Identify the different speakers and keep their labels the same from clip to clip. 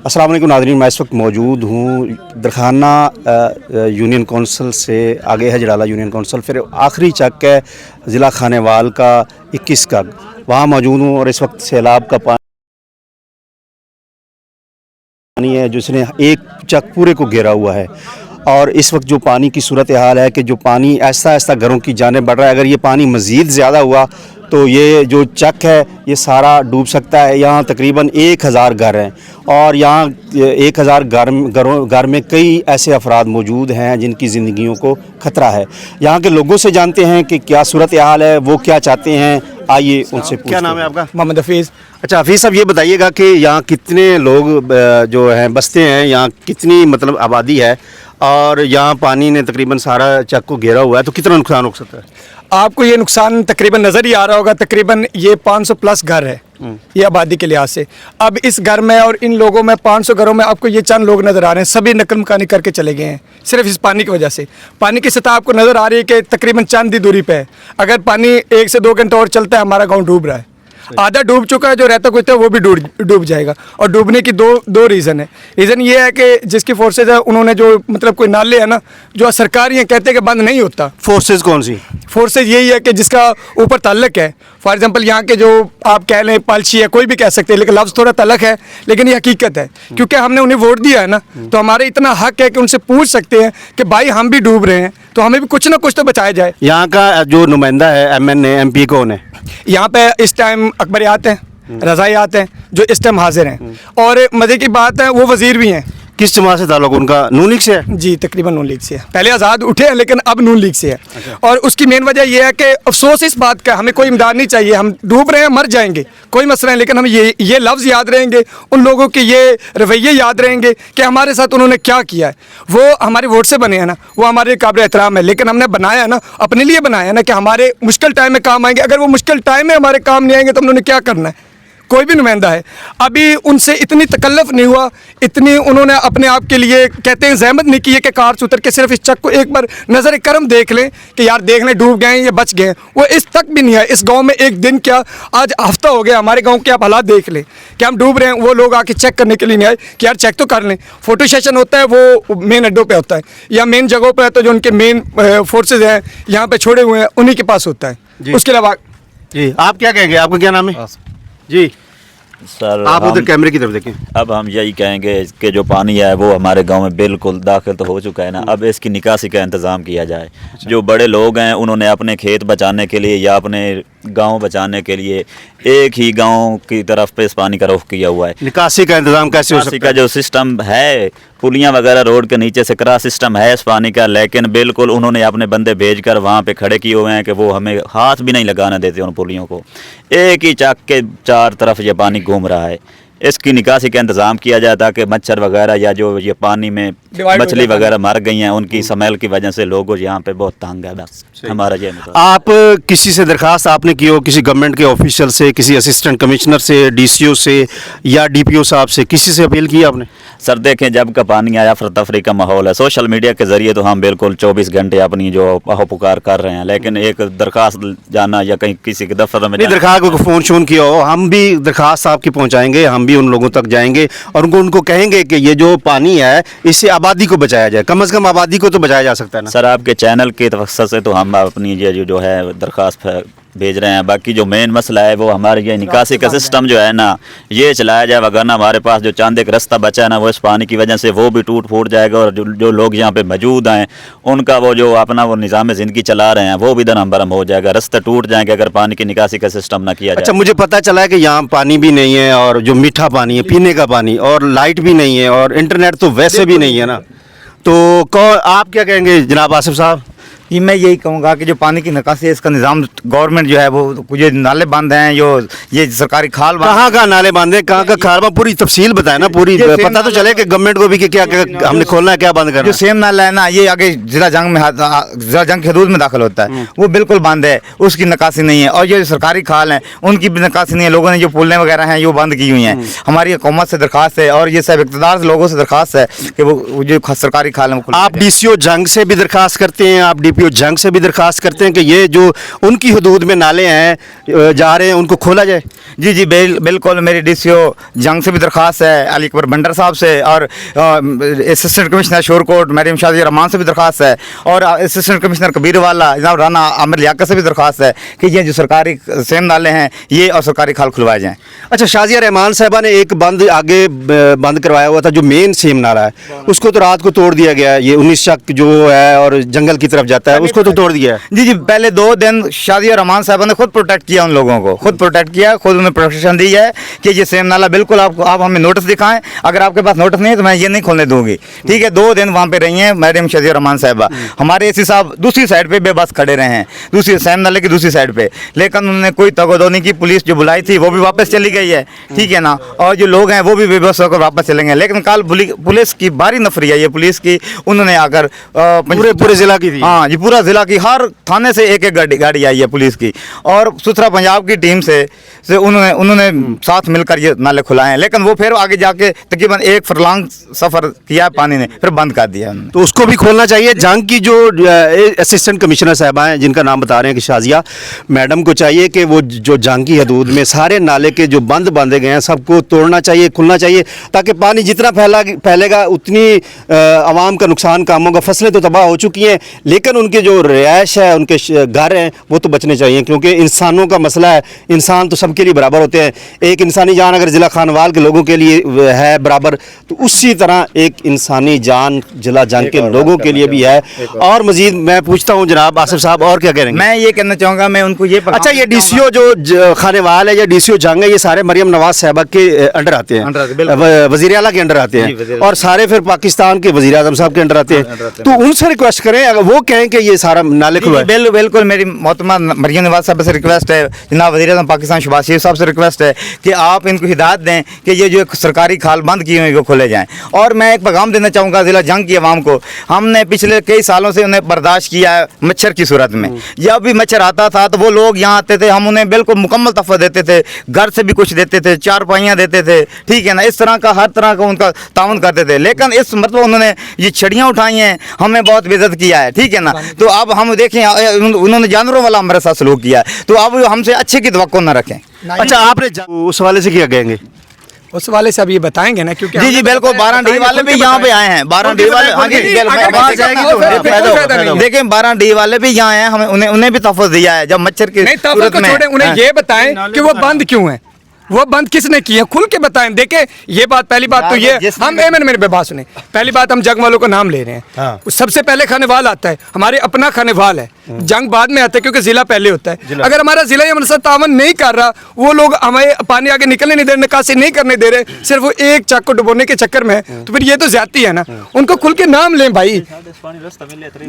Speaker 1: अस्सलाम वालेकुम नाज़रीन, मैं इस वक्त मौजूद हूँ दरखाना यूनियन कौंसल से आगे है जड़ाला यूनियन कौंसल, फिर आखिरी चक है ज़िला खानेवाल का 21 का, वहाँ मौजूद हूँ। और इस वक्त सैलाब का पानी है जिसने एक चक पूरे को घेरा हुआ है। और इस वक्त जो पानी की सूरत हाल है कि जो पानी ऐसा ऐसा घरों की जाने बढ़ रहा है। अगर ये पानी मज़ीद ज़्यादा हुआ तो ये जो चक है ये सारा डूब सकता है। यहाँ तकरीबन 1000 घर हैं और यहाँ 1000 घर में कई ऐसे अफराद मौजूद हैं जिनकी ज़िंदगियों को ख़तरा है। यहाँ के लोगों से जानते हैं कि क्या सूरत हाल है, वो क्या चाहते हैं। आइए उनसे पूछते हैं। क्या नाम है आपका?
Speaker 2: मोहम्मद हफीज़।
Speaker 1: अच्छा हफीज़ साहब, ये बताइएगा कि यहाँ कितने लोग जो हैं बसते हैं, यहाँ कितनी मतलब आबादी है और यहाँ पानी ने तकरीबन सारा चक को घेरा हुआ है, तो कितना नुकसान हो सकता है?
Speaker 2: आपको ये नुकसान तकरीबन नज़र ही आ रहा होगा। तकरीबन ये 500 प्लस घर है ये आबादी के लिहाज से। अब इस घर में और इन लोगों में 500 घरों में आपको ये चंद लोग नज़र आ रहे हैं, सभी नकल मकानी करके चले गए हैं सिर्फ इस पानी की वजह से। पानी की सतह आपको नज़र आ रही है कि तकरीबन चंद ही दूरी पे है। अगर पानी 1 से 2 घंटे और चलता है हमारा गाँव डूब रहा है, आधा डूब चुका है, जो रहता कुछ है वो भी डूब जाएगा। और डूबने की दो रीज़न है। रीज़न ये है कि जिसकी फोर्सेज है उन्होंने जो मतलब कोई नाले है ना जो सरकारी हैं कहते हैं कि बंद नहीं होता।
Speaker 1: फोर्सेज कौन सी?
Speaker 2: फोर्सेज यही है कि जिसका ऊपर ताल्लुक है। फॉर एग्जांपल यहाँ के जो आप कह लें पालची है, कोई भी कह सकते हैं, लेकिन लफ्ज़ थोड़ा तलक है लेकिन ये हकीकत है। क्योंकि हमने उन्हें वोट दिया है ना, तो हमारे इतना हक है कि उनसे पूछ सकते हैं कि भाई हम भी डूब रहे हैं तो हमें भी कुछ ना कुछ तो बचाया जाए।
Speaker 1: यहाँ का जो नुमाइंदा है MNA MP कौन है?
Speaker 2: यहाँ पे इस टाइम अकबरियात हैं, रज़ायात हैं जो इस टाइम हाजिर हैं। और मज़े की बात है वो वज़ीर भी हैं।
Speaker 1: किस जमात से ताल्लुक उनका? नून लीग से है?
Speaker 2: जी तकरीबन नून लीग से है। पहले आज़ाद उठे हैं लेकिन अब नून लीग से है। अच्छा। और उसकी मेन वजह यह है कि अफसोस इस बात का, हमें कोई इमदाद नहीं चाहिए, हम डूब रहे हैं मर जाएंगे कोई मसला नहीं, लेकिन हम ये लफ्ज़ याद रहेंगे, उन लोगों के ये रवैये याद रहेंगे कि हमारे साथ उन्होंने क्या किया है। वो हमारे वोट से बने हैं ना, वो हमारे काबिल एहतराम है, लेकिन हमने बनाया है ना, अपने लिए बनाया है ना कि हमारे मुश्किल टाइम में काम आएंगे। अगर वो मुश्किल टाइम में हमारे काम नहीं आएंगे तो उन्होंने क्या करना है? कोई भी नुमाइंदा है अभी उनसे इतनी तकल्लुफ़ नहीं हुआ, इतनी उन्होंने अपने आप के लिए कहते हैं ज़हमत नहीं की है कि कार से उतर के सिर्फ इस चक को एक बार नज़र करम देख लें कि यार देख लें डूब गए हैं या बच गए हैं। वो इस तक भी नहीं है। इस गांव में एक दिन क्या आज हफ्ता हो गया, हमारे गांव के आप हालात देख लें कि हम डूब रहे हैं। वो लोग आके चेक करने के लिए नहीं आए कि यार चेक तो कर लें। फ़ोटो सेशन होता है वो मेन अड्डों पर होता है या मेन जगहों पर, तो जो उनके मेन फोर्सेज हैं यहाँ पर छोड़े हुए हैं उन्हीं के पास होता है। उसके अलावा
Speaker 1: जी आप क्या कहेंगे? आपका क्या नाम है? जी
Speaker 3: सर
Speaker 1: आप उधर कैमरे की तरफ देखें।
Speaker 3: अब हम यही कहेंगे कि जो पानी है वो हमारे गांव में बिल्कुल दाखिल तो हो चुका है ना, अब इसकी निकासी का इंतज़ाम किया जाए। अच्छा। जो बड़े लोग हैं उन्होंने अपने खेत बचाने के लिए या अपने गांव बचाने के लिए एक ही गांव की तरफ पे इस पानी का रुख किया हुआ है।
Speaker 1: निकासी का इंतज़ाम कैसे हो सकता है?
Speaker 3: का जो सिस्टम है, पुलियाँ वगैरह रोड के नीचे से क्रॉस सिस्टम है इस पानी का, लेकिन बिल्कुल उन्होंने अपने बंदे भेजकर वहाँ पे खड़े किए हुए हैं कि वो हमें हाथ भी नहीं लगाने देते उन पुलियों को। एक ही चक के 4 तरफ ये पानी घूम रहा है। इसकी निकासी का इंतज़ाम किया जाए ताकि मच्छर वगैरह या जो ये पानी में मछली वगैरह मर गई हैं उनकी स्मेल की वजह से लोग यहाँ पे बहुत तंग है। बस हमारा ये
Speaker 1: आप किसी से दरखास्त आपने की हो, किसी गवर्नमेंट के ऑफिशियल से, किसी असिस्टेंट कमिश्नर से, DCO से या DPO साहब से, किसी से अपील की आपने?
Speaker 3: सर देखें, जब का पानी आया अफरा तफरी का माहौल है, सोशल मीडिया के ज़रिए तो हम बिल्कुल 24 घंटे अपनी जो आहो पुकार कर रहे हैं, लेकिन एक दरखास्त जाना या कहीं किसी के दफ्तर में
Speaker 1: दरखास्त को फ़ोन शोन किया हो, हम भी दरखास्त आपकी पहुँचाएँगे, हम भी उन लोगों तक जाएंगे और उनको कहेंगे कि ये जो पानी है इससे आबादी को बचाया जाए। कम से कम आबादी को तो बचाया जा सकता है ना।
Speaker 3: सर आपके चैनल के तवज्जो से तो हम अपनी ये जो है दरखास्त भेज रहे हैं। बाकी जो मेन मसला है वो हमारे ये निकासी का सिस्टम जो है ना ये चलाया जाए, वरना हमारे पास जो चांद एक रास्ता बचा है ना वो इस पानी की वजह से वो भी टूट फूट जाएगा और जो लोग यहाँ पे मौजूद हैं उनका वो जो अपना वो निज़ाम ज़िंदगी चला रहे हैं वो भी दरहम बरहम हो जाएगा, रास्ते टूट जाएंगे अगर पानी की निकासी का सिस्टम ना किया जाए।
Speaker 1: अच्छा, मुझे पता चला है कि यहाँ पानी भी नहीं है और जो मीठा पानी है पीने का पानी, और लाइट भी नहीं है और इंटरनेट तो वैसे भी नहीं है ना, तो आप क्या कहेंगे जनाब आसिफ साहब?
Speaker 4: ये मैं यही कहूँगा कि जो पानी की निकासी है इसका निज़ाम गवर्नमेंट जो है वो ये नाले बांध हैं, जो ये सरकारी खाल
Speaker 1: कहाँ नाले बांधे, कहाँ का खाल, पूरी तफसील बताए ना, पूरी पता तो चले कि गवर्नमेंट को भी कि क्या हमने खोलना है क्या बंद करना है।
Speaker 4: जो सेम नाला है ना ये आगे जिला जंग की हदूद में दाखिल होता है, वो बिल्कुल बंद है, उसकी निकासी नहीं है। और ये सरकारी खाल हैं उनकी भी निकासी नहीं है। लोगों ने जो पुलें वगैरह हैं वो बंद की हुई हैं। हमारी हुकूमत से दरखास्त है और ये सब इक़्तिदार लोगों से दरखास्त है कि वो जो सरकारी खाल है।
Speaker 1: आप DCO जंग से भी दरखास्त करते हैं, आप DPO जंग से भी दरख्वास्त करते हैं कि ये जो उनकी हदूद में नाले हैं जा रहे हैं उनको खोला जाए?
Speaker 4: जी जी बिल्कुल, मेरी DCO जंग से भी दरख्वास्त है, अली अकबर बंडर साहब से, और असिस्टेंट कमिश्नर शोरकोट मरीम शादी रहमान से भी दरख्वास्त है, और असिस्टेंट कमिश्नर कबीर वाला जनाब राना आमिर लियाकत से भी दरख्वास्त है कि ये जो सरकारी सेम नाले हैं ये और सरकारी खाल खुलवाए जाएँ।
Speaker 1: अच्छा, शाजिया रहमान साहबा ने एक बंद आगे बंद करवाया हुआ था जो मेन सेम नाला है, उसको तो रात को तोड़ दिया गया है। ये 19 चक जो है और जंगल की तरफ जाता है उसको तो तोड़ दिया है।
Speaker 4: जी जी, पहले 2 दिन शाजिया रहमान साहबा ने खुद प्रोटेक्ट किया, उन लोगों को खुद प्रोटेक्ट किया, खुद उन्हें प्रोटेक्शन दी है कि ये सेम नाला बिल्कुल आप हमें नोटिस दिखाएं, अगर आपके पास नोटिस नहीं है तो मैं ये नहीं खोलने दूंगी। ठीक है, 2 दिन वहाँ पे रही हैं मैडम शाजिया रहमान साहबा। हमारे एसी साहब दूसरी साइड पे बेबस खड़े रहे हैं, दूसरी सेम नाले की दूसरी साइड पे, लेकिन उन्होंने कोई तगोदो नहीं की। पुलिस जो बुलाई थी वो भी वापस चली गई है, ठीक है ना, और जो लोग हैं वो भी बेबस होकर वापस चलेंगे। लेकिन कल पुलिस की बारी नफरी है, ये पुलिस की, उन्होंने आकर
Speaker 1: पूरे जिला की थी।
Speaker 4: हाँ जी, पूरा जिला की हर थाने से एक गाड़ी आई है पुलिस की, और सुथरा पंजाब की टीम से उन्होंने साथ मिलकर ये नाले खुलाए हैं। लेकिन वो फिर आगे जाके तकरीबन 1 फरलांग सफ़र किया पानी ने, फिर बंद कर दिया उन्होंने।
Speaker 1: तो उसको भी खोलना चाहिए। जंग की जो असिस्टेंट कमिश्नर साहबा हैं जिनका नाम बता रहे हैं कि शाजिया मैडम को चाहिए कि वो जो जंग की हदूद में सारे नाले के जो बंद बांधे गए हैं सबको तोड़ना चाहिए, खुलना चाहिए, ताकि पानी जितना फैलेगा उतनी आवाम का नुकसान कम होगा। फसलें तो तबाह हो चुकी हैं, लेकिन उनके जो रिहाइश है, उनके घर हैं, वो तो बचने चाहिए, क्योंकि इंसानों का मसला है। इंसान तो सबके लिए बराबर होते हैं। एक इंसानी जान अगर ज़िला खानवाल के लोगों के लिए है बराबर, तो उसी तरह एक इंसानी जान ज़िला जंग के लोगों के लिए भी है। और मजीद मैं पूछता हूँ जनाब आसिफ साहब, और क्या करेंगे?
Speaker 4: मैं ये कहना चाहूँगा, मैं उनको ये
Speaker 1: अच्छा, ये DCO जो खानेवाल है या DCO जंग है, ये सारे मरियम नवाज साहबा के अंडर आते हैं, वज़ीर आला के अंडर आते हैं, और सारे फिर पाकिस्तान के वज़ीर आज़म साहब के अंडर आते हैं। तो उनसे रिक्वेस्ट करें, अगर वो कहें कि ये सारा नाले खुलवाएं।
Speaker 4: बिल्कुल मेरी मोहतरमा मरियम नवाज साहब से रिक्वेस्ट है, जनाब वज़ीर आज़म पाकिस्तान शहबाज शरीफ साहब से रिक्वेस्ट है कि आप इनको हिदायत दें कि ये जो सरकारी खाल बंद किए हुए वो खोले जाएँ। और मैं एक पैगाम देना चाहूँगा ज़िला जंग की आवाम को, हमने पिछले कई सालों से उन्हें बर्दाश्त किया है मच्छर की सूरत में। जब भी मच्छर आता था तो वो लोग यहाँ आते थे, हम उन्हें बिल्कुल मुकम्मल तोहफ़ा देते थे, घर से भी कुछ देते थे, चारपाइयाँ देते थे, ठीक है ना, इस तरह का हर तरह का उनका ताउन करते थे। लेकिन इस मतलब उन्होंने ये छड़ियाँ उठाई हैं, हमें बहुत बेइज्जत किया है, ठीक है ना। तो अब हम देखें, उन्होंने जानवरों वाला हमारे साथ सलूक किया है, तो अब हमसे अच्छे की तवक्को न रखें।
Speaker 1: अच्छा, आपने उस वाले से क्या कहेंगे?
Speaker 2: उस वाले से अब ये बताएंगे ना, क्योंकि
Speaker 4: जी जी बिल्कुल, 12D वाले भी यहाँ पे आए हैं, 12D वाले, हाँ जी, देखें 12D वाले भी यहाँ हैं, हमें उन्हें भी तहफ़्फ़ुज़ दिया है जब मच्छर की सूरत में।
Speaker 2: उन्हें ये बताएं कि वो बंद क्यों है, वो बंद किसने किए, खुल के बताएं। देखें, ये बात पहली बात तो ये, हम मेरे बात सुने, पहली बात हम जंग वालों का नाम ले रहे हैं।
Speaker 1: हाँ।
Speaker 2: सबसे पहले खानेवाल आता है, हमारे अपना खानेवाल है, जंग बाद में आता है क्योंकि जिला पहले होता है। अगर हमारा जिला ये मनसा तावन नहीं कर रहा, वो लोग हमें पानी आगे निकलने नहीं दे रहे, निकासी नहीं करने दे रहे, सिर्फ वो एक चक को डुबोने के चक्कर में है, तो फिर ये तो ज्यादती है ना। उनको खुल के नाम लें भाई।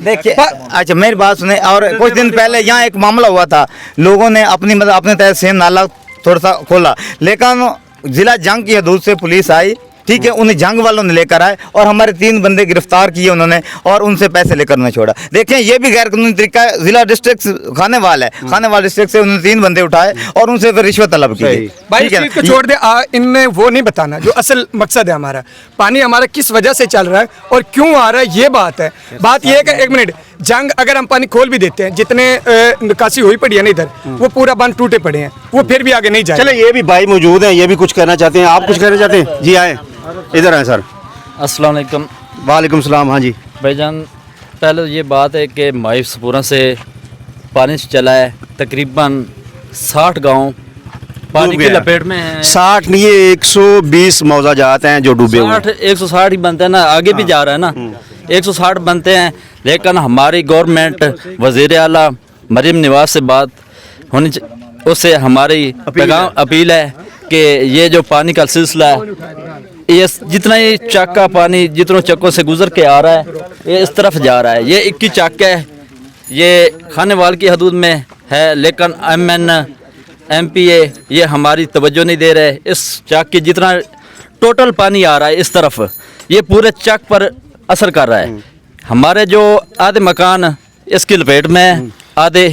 Speaker 4: देखिए, अच्छा मेरी बात सुने, और कुछ दिन पहले यहाँ एक मामला हुआ था, लोगों ने अपनी मतलब अपने तहत सेम नाला थोड़ा सा खोला, लेकिन जिला जंग की हदूद से पुलिस आई, ठीक है, उन्हें जंग वालों ने लेकर आए और हमारे 3 बंदे गिरफ्तार किए उन्होंने, और उनसे पैसे लेकर नहीं छोड़ा। देखें, ये भी गैर कानूनी तरीका है। जिला डिस्ट्रिक्ट खानेवाल है, खानेवाल डिस्ट्रिक्ट से उन्होंने 3 बंदे उठाए और उनसे फिर रिश्वत तलब की।
Speaker 2: भाई इस चीज को छोड़ दे, इनने वो नहीं बताना जो असल मकसद है हमारा। पानी हमारा किस वजह से चल रहा है और क्यों आ रहा है, ये बात है। बात ये है कि 1 मिनट, जंग अगर हम पानी खोल भी देते हैं, जितने निकासी हुई पड़ी है ना इधर, वो पूरा बंद टूटे पड़े हैं, वो फिर भी आगे नहीं जाए।
Speaker 1: चले, ये भी भाई मौजूद हैं, ये भी कुछ कहना चाहते हैं। आप कुछ कहना चाहते हैं? जी आए, इधर आए सर।
Speaker 5: अस्सलाम वालेकुम।
Speaker 1: वालेकुम सलाम। हाँ जी
Speaker 5: भाईजान, पहले ये बात है कि मायूसपुरा से पानी चला है, तकरीबन 60 गांव पानी की लपेट में हैं।
Speaker 1: 60 नहीं, 120 मौजाजात हैं जो डूबे हुए हैं।
Speaker 5: 160 ही बनते हैं ना, आगे भी जा रहा है ना, 160 बनते हैं। लेकिन हमारी गवर्नमेंट वज़ीर आला मरीम नवाज से बात होनी, उससे हमारी पैगाम अपील है कि ये जो पानी का सिलसिला है, ये जितना ये चक का पानी जितनों चक्कों से गुजर के आ रहा है, ये इस तरफ जा रहा है। ये 21 चक है, ये खानेवाल की हदूद में है, लेकिन MN MPA ये हमारी तवज्जो नहीं दे रहे। इस चक की जितना टोटल पानी आ रहा है इस तरफ, ये पूरे चक पर असर कर रहा है। हमारे जो आधे मकान इसकी लपेट में, आधे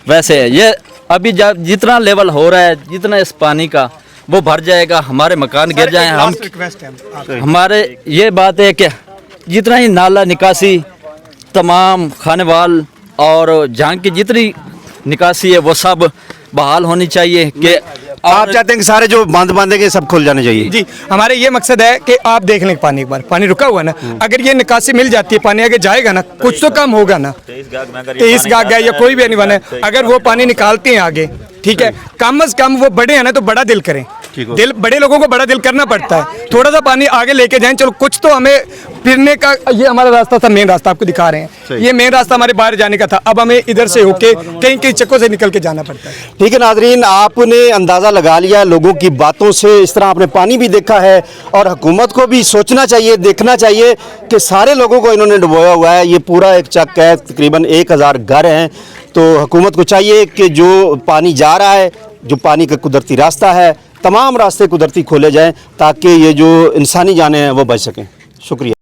Speaker 5: वैसे है। ये अभी जितना लेवल हो रहा है, जितना इस पानी का वो भर जाएगा, हमारे मकान गिर जाए। हमारे ये बात है कि जितना ही नाला निकासी तमाम खानेवाल और जहाँ की जितनी निकासी है वो सब बहाल होनी चाहिए कि
Speaker 1: आप चाहते हैं कि सारे जो बांध बांधेंगे सब खुल जाने चाहिए?
Speaker 2: जी, हमारे ये मकसद है कि आप देख लें पानी, एक बार पानी रुका हुआ है ना, अगर ये निकासी मिल जाती है, पानी आगे जाएगा ना, कुछ तो कम होगा ना। 23 गाग है या कोई भी नहीं बना है, अगर वो पानी निकालते हैं आगे, ठीक है, कम से कम वो बड़े हैं ना तो बड़ा दिल करें। दिल, बड़े लोगों को बड़ा दिल करना पड़ता है, थोड़ा सा पानी आगे लेके जाएं, चलो कुछ तो हमें फिरने का, ये हमारा रास्ता था, मेन रास्ता आपको दिखा रहे हैं, ये मेन रास्ता हमारे बाहर जाने का था, अब हमें इधर से होके कहीं कहीं चक्कों से निकल के जाना पड़ता है।
Speaker 1: ठीक है नाजरीन, आपने अंदाज़ा लगा लिया लोगों की बातों से, इस तरह आपने पानी भी देखा है और हुकूमत को भी सोचना चाहिए, देखना चाहिए कि सारे लोगों को इन्होंने डुबोया हुआ है। ये पूरा एक चक है, तकरीबन 1000 घर हैं, तो हुकूमत को चाहिए कि जो पानी जा रहा है, जो पानी का कुदरती रास्ता है, तमाम रास्ते कुदरती खोले जाएं ताकि ये जो इंसानी जानें हैं वो बच सकें। शुक्रिया।